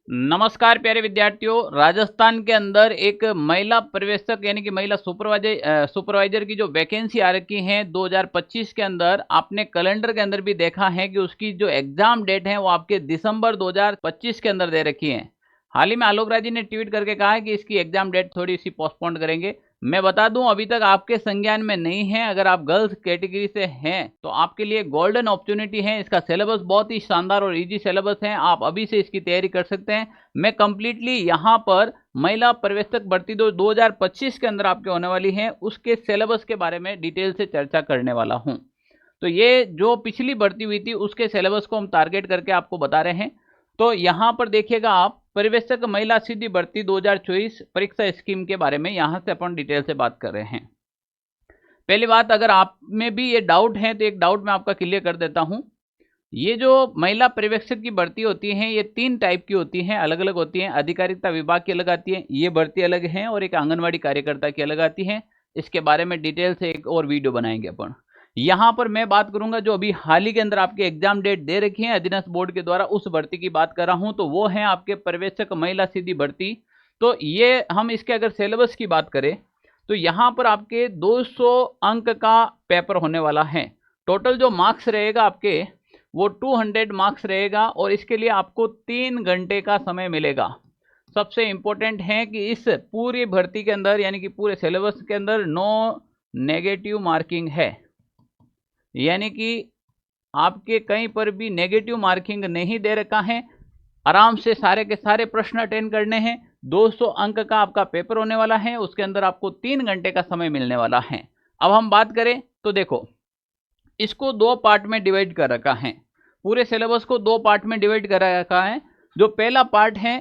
नमस्कार प्यारे विद्यार्थियों। राजस्थान के अंदर एक महिला पर्यवेक्षक यानी कि महिला सुपरवाइजर की जो वैकेंसी आ रखी है 2025 के अंदर, आपने कैलेंडर के अंदर भी देखा है कि उसकी जो एग्जाम डेट है वो आपके दिसंबर 2025 के अंदर दे रखी है। हाल ही में आलोक राय जी ने ट्वीट करके कहा है कि इसकी एग्जाम डेट थोड़ी सी पोस्टपोन करेंगे। मैं बता दूं, अभी तक आपके संज्ञान में नहीं है। अगर आप गर्ल्स कैटेगरी से हैं तो आपके लिए गोल्डन अपॉर्चुनिटी है। इसका सिलेबस बहुत ही शानदार और इजी सिलेबस है, आप अभी से इसकी तैयारी कर सकते हैं। मैं कंप्लीटली यहाँ पर महिला पर्यवेक्षक भर्ती 2025 के अंदर आपके होने वाली है उसके सिलेबस के बारे में डिटेल से चर्चा करने वाला हूँ। तो ये जो पिछली भर्ती हुई थी उसके सिलेबस को हम टारगेट करके आपको बता रहे हैं। तो यहाँ पर देखिएगा आप, पर्यवेक्षक महिला सीधी भर्ती 2024 परीक्षा स्कीम के बारे में यहाँ से अपन डिटेल से बात कर रहे हैं। पहली बात, अगर आप में भी ये डाउट है तो एक डाउट मैं आपका क्लियर कर देता हूँ। ये जो महिला पर्यवेक्षक की भर्ती होती है ये 3 टाइप की होती हैं, अलग अलग होती हैं। अधिकारिता विभाग की अलग आती है, ये भर्ती अलग है, और एक आंगनवाड़ी कार्यकर्ता की अलग आती है। इसके बारे में डिटेल से एक और वीडियो बनाएंगे अपन। यहाँ पर मैं बात करूंगा जो अभी हाल ही के अंदर आपके एग्जाम डेट दे रखी है अधीनस्थ बोर्ड के द्वारा, उस भर्ती की बात कर रहा हूँ। तो वो है आपके पर्यवेक्षक महिला सीधी भर्ती। तो ये हम इसके अगर सिलेबस की बात करें तो यहाँ पर आपके 200 अंक का पेपर होने वाला है। टोटल जो मार्क्स रहेगा आपके वो 200 मार्क्स रहेगा, और इसके लिए आपको 3 घंटे का समय मिलेगा। सबसे इंपॉर्टेंट है कि इस पूरी भर्ती के अंदर यानी कि पूरे सिलेबस के अंदर नो नेगेटिव मार्किंग है, यानी कि आपके कहीं पर भी नेगेटिव मार्किंग नहीं दे रखा है। आराम से सारे के सारे प्रश्न अटेंड करने हैं। 200 अंक का आपका पेपर होने वाला है, उसके अंदर आपको 3 घंटे का समय मिलने वाला है। अब हम बात करें तो देखो, इसको 2 पार्ट में डिवाइड कर रखा है। पूरे सिलेबस को 2 पार्ट में डिवाइड कर रखा है। जो पहला पार्ट है,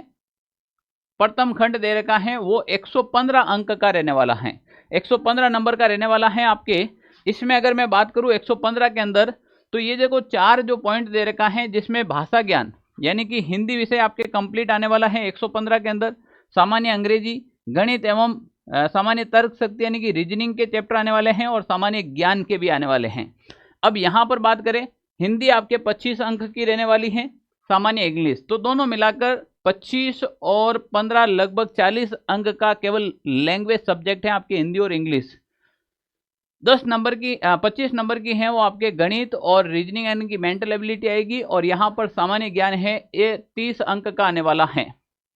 प्रथम खंड दे रखा है, वो 115 अंक का रहने वाला है, 115 नंबर का रहने वाला है आपके। इसमें अगर मैं बात करूं 115 के अंदर, तो ये देखो 4 जो पॉइंट दे रखा है, जिसमें भाषा ज्ञान यानी कि हिंदी विषय आपके कंप्लीट आने वाला है 115 के अंदर। सामान्य अंग्रेजी, गणित एवं सामान्य तर्क शक्ति यानी कि रीजनिंग के चैप्टर आने वाले हैं, और सामान्य ज्ञान के भी आने वाले हैं। अब यहाँ पर बात करें, हिंदी आपके 25 अंक की रहने वाली है, सामान्य इंग्लिश, तो दोनों मिलाकर 25 और 15 लगभग 40 अंक का केवल लैंग्वेज सब्जेक्ट है आपके हिंदी और इंग्लिश। 25 नंबर की है वो आपके गणित और रीजनिंग यानी कि मेंटल एबिलिटी आएगी, और यहाँ पर सामान्य ज्ञान है ये 30 अंक का आने वाला है,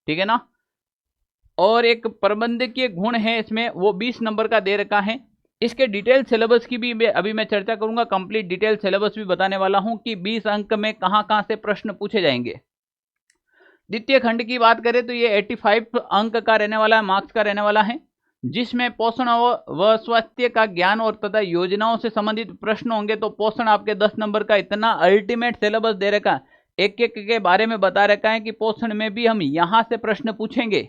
ठीक है ना। और एक प्रबंधकीय गुण है इसमें, वो 20 नंबर का दे रखा है। इसके डिटेल सिलेबस की भी अभी मैं चर्चा करूंगा, कंप्लीट डिटेल सिलेबस भी बताने वाला हूं कि 20 अंक में कहां कहां से प्रश्न पूछे जाएंगे। द्वितीय खंड की बात करें तो ये 85 अंक का रहने वाला है, मार्क्स का रहने वाला है, जिसमें पोषण व स्वास्थ्य का ज्ञान और तथा योजनाओं से संबंधित प्रश्न होंगे। तो पोषण आपके 10 नंबर का इतना अल्टीमेट सिलेबस दे रखा है, एक एक के बारे में बता रखा है कि पोषण में भी हम यहां से प्रश्न पूछेंगे।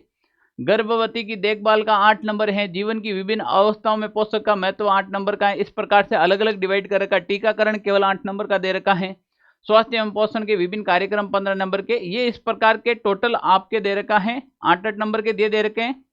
गर्भवती की देखभाल का 8 नंबर है, जीवन की विभिन्न अवस्थाओं में पोषक का महत्व 8 नंबर का है। इस प्रकार से अलग अलग डिवाइड कर रखा है। टीकाकरण केवल 8 नंबर का दे रखा है। स्वास्थ्य एवं पोषण के विभिन्न कार्यक्रम 15 नंबर के, ये इस प्रकार के टोटल आपके दे रखा है, 8-8 नंबर के दे रखे हैं।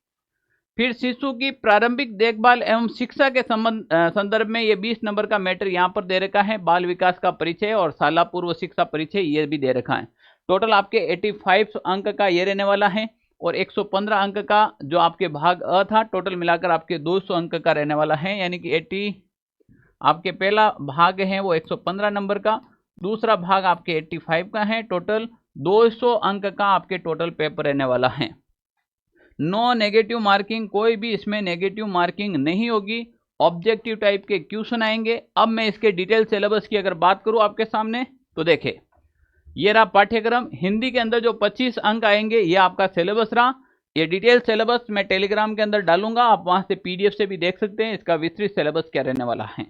फिर शिशु की प्रारंभिक देखभाल एवं शिक्षा के संदर्भ में ये 20 नंबर का मैटर यहाँ पर दे रखा है। बाल विकास का परिचय और शाला पूर्व शिक्षा परिचय ये भी दे रखा है। टोटल आपके 85 अंक का ये रहने वाला है, और 115 अंक का जो आपके भाग अ था, टोटल मिलाकर आपके 200 अंक का रहने वाला है। यानी कि 80 आपके पहला भाग है वो 115 नंबर का, दूसरा भाग आपके 85 का है, टोटल 200 अंक का आपके टोटल पेपर रहने वाला है। नो नेगेटिव मार्किंग, कोई भी इसमें नेगेटिव मार्किंग नहीं होगी। ऑब्जेक्टिव टाइप के क्वेश्चन आएंगे। अब मैं इसके डिटेल सिलेबस की अगर बात करूं आपके सामने, तो देखें, ये रहा पाठ्यक्रम। हिंदी के अंदर जो 25 अंक आएंगे ये आपका सिलेबस रहा। ये डिटेल सिलेबस मैं टेलीग्राम के अंदर डालूंगा, आप वहां से पीडीएफ से भी देख सकते हैं इसका विस्तृत सिलेबस क्या रहने वाला है।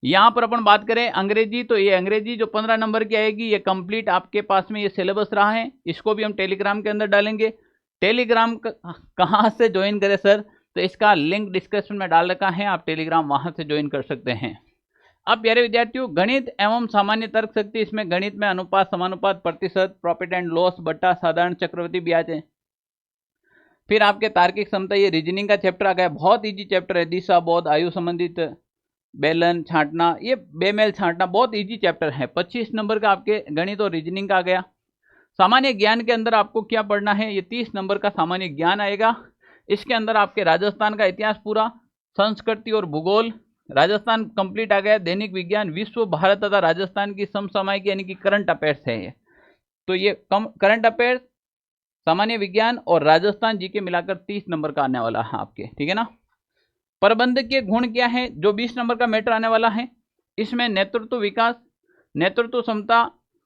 यहां पर अपन बात करें अंग्रेजी, तो ये अंग्रेजी जो 15 नंबर की आएगी ये कंप्लीट आपके पास में ये सिलेबस रहा है। इसको भी हम टेलीग्राम के अंदर डालेंगे। टेलीग्राम कहाँ से ज्वाइन करें सर, तो इसका लिंक डिस्क्रिप्शन में डाल रखा है, आप टेलीग्राम वहां से ज्वाइन कर सकते हैं। अब प्यारे विद्यार्थियों, गणित एवं सामान्य तर्क शक्ति, इसमें गणित में अनुपात, समानुपात, प्रतिशत, प्रॉफिट एंड लॉस, बट्टा, साधारण, चक्रवृद्धि ब्याज है। फिर आपके तार्किक क्षमता, ये रीजनिंग का चैप्टर आ गया, बहुत इजी चैप्टर है। दिशा बोध, आयु संबंधित, बेलन छांटना, ये बेमेल छांटना बहुत इजी चैप्टर है। 25 नंबर का आपके गणित और रीजनिंग का आ गया। सामान्य ज्ञान के अंदर आपको क्या पढ़ना है, ये 30 नंबर का सामान्य ज्ञान आएगा। इसके अंदर आपके राजस्थान का इतिहास पूरा, संस्कृति और भूगोल, राजस्थान कंप्लीट आ गया, दैनिक विज्ञान, विश्व, भारत तथा राजस्थान की समसामयिक यानी कि करंट अफेयर्स है ये। तो ये करंट अफेयर्स, सामान्य विज्ञान और राजस्थान जी के मिलाकर 30 नंबर का आने वाला है आपके, ठीक है ना। प्रबंध के गुण क्या है, जो 20 नंबर का मैटर आने वाला है, इसमें नेतृत्व विकास, नेतृत्व क्षमता,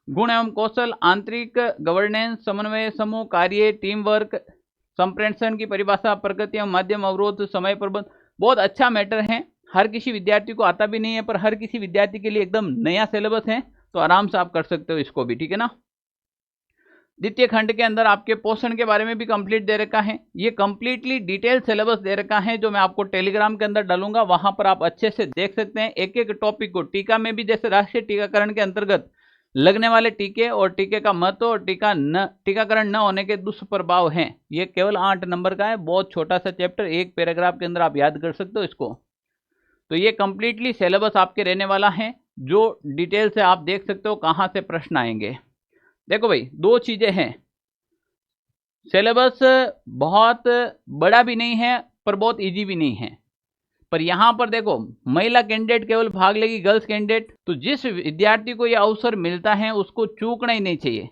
गुण एवं कौशल, आंतरिक गवर्नेंस, समन्वय, समूह कार्य, टीम वर्क, संप्रेषण की परिभाषा, प्रगति एवं माध्यम, अवरोध, समय प्रबंध, बहुत अच्छा मैटर है। हर किसी विद्यार्थी को आता भी नहीं है, पर हर किसी विद्यार्थी के लिए एकदम नया सिलेबस है, तो आराम से आप कर सकते हो इसको भी, ठीक है ना। द्वितीय खंड के अंदर आपके पोषण के बारे में भी कंप्लीट दे रखा है, ये कंप्लीटली डिटेल सिलेबस दे रखा है, जो मैं आपको टेलीग्राम के अंदर डालूंगा, वहां पर आप अच्छे से देख सकते हैं एक एक टॉपिक को। टीका में भी जैसे राष्ट्रीय टीकाकरण के अंतर्गत लगने वाले टीके और टीके का महत्व और टीकाकरण न होने के दुष्प्रभाव हैं, ये केवल 8 नंबर का है, बहुत छोटा सा चैप्टर, एक पैराग्राफ के अंदर आप याद कर सकते हो इसको। तो ये कंप्लीटली सिलेबस आपके रहने वाला है, जो डिटेल से आप देख सकते हो कहाँ से प्रश्न आएंगे। देखो भाई, दो चीजें हैं, सिलेबस बहुत बड़ा भी नहीं है पर बहुत इजी भी नहीं है, पर यहां पर देखो महिला कैंडिडेट केवल भाग लेगी, गर्ल्स कैंडिडेट, तो जिस विद्यार्थी को यह अवसर मिलता है उसको चूकना ही नहीं चाहिए,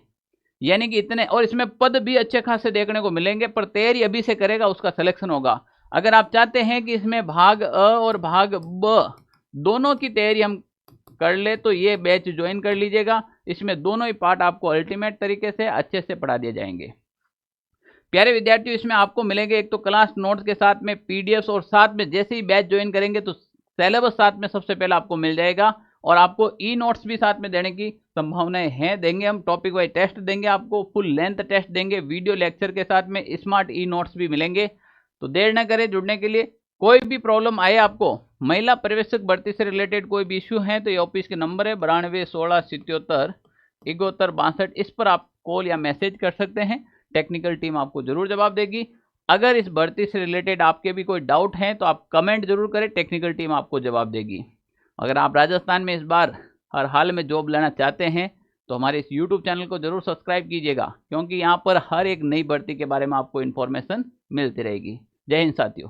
यानी कि इतने, और इसमें पद भी अच्छे खासे देखने को मिलेंगे, पर तैयारी अभी से करेगा उसका सिलेक्शन होगा। अगर आप चाहते हैं कि इसमें भाग अ और भाग ब दोनों की तैयारी हम कर ले, तो ये बैच ज्वाइन कर लीजिएगा, इसमें दोनों ही पार्ट आपको अल्टीमेट तरीके से अच्छे से पढ़ा दिए जाएंगे। प्यारे विद्यार्थियों, इसमें आपको मिलेंगे एक तो क्लास नोट्स के साथ में पीडीएफ, और साथ में जैसे ही बैच ज्वाइन करेंगे तो सिलेबस साथ में सबसे पहले आपको मिल जाएगा, और आपको ई नोट्स भी साथ में देने की संभावनाएं हैं, देंगे हम, टॉपिक वाइज टेस्ट देंगे आपको, फुल लेंथ टेस्ट देंगे, वीडियो लेक्चर के साथ में स्मार्ट ई नोट्स भी मिलेंगे। तो देर न करें जुड़ने के लिए। कोई भी प्रॉब्लम आए आपको, महिला पर्यवेक्षक भर्ती से रिलेटेड कोई भी इश्यू है, तो ये ऑफिस के नंबर है 92 16 77 71 62, इस पर आप कॉल या मैसेज कर सकते हैं, टेक्निकल टीम आपको जरूर जवाब देगी। अगर इस भर्ती से रिलेटेड आपके भी कोई डाउट हैं तो आप कमेंट जरूर करें, टेक्निकल टीम आपको जवाब देगी। अगर आप राजस्थान में इस बार हर हाल में जॉब लेना चाहते हैं तो हमारे इस यूट्यूब चैनल को जरूर सब्सक्राइब कीजिएगा, क्योंकि यहाँ पर हर एक नई भर्ती के बारे में आपको इन्फॉर्मेशन मिलती रहेगी। जय हिंद साथियों।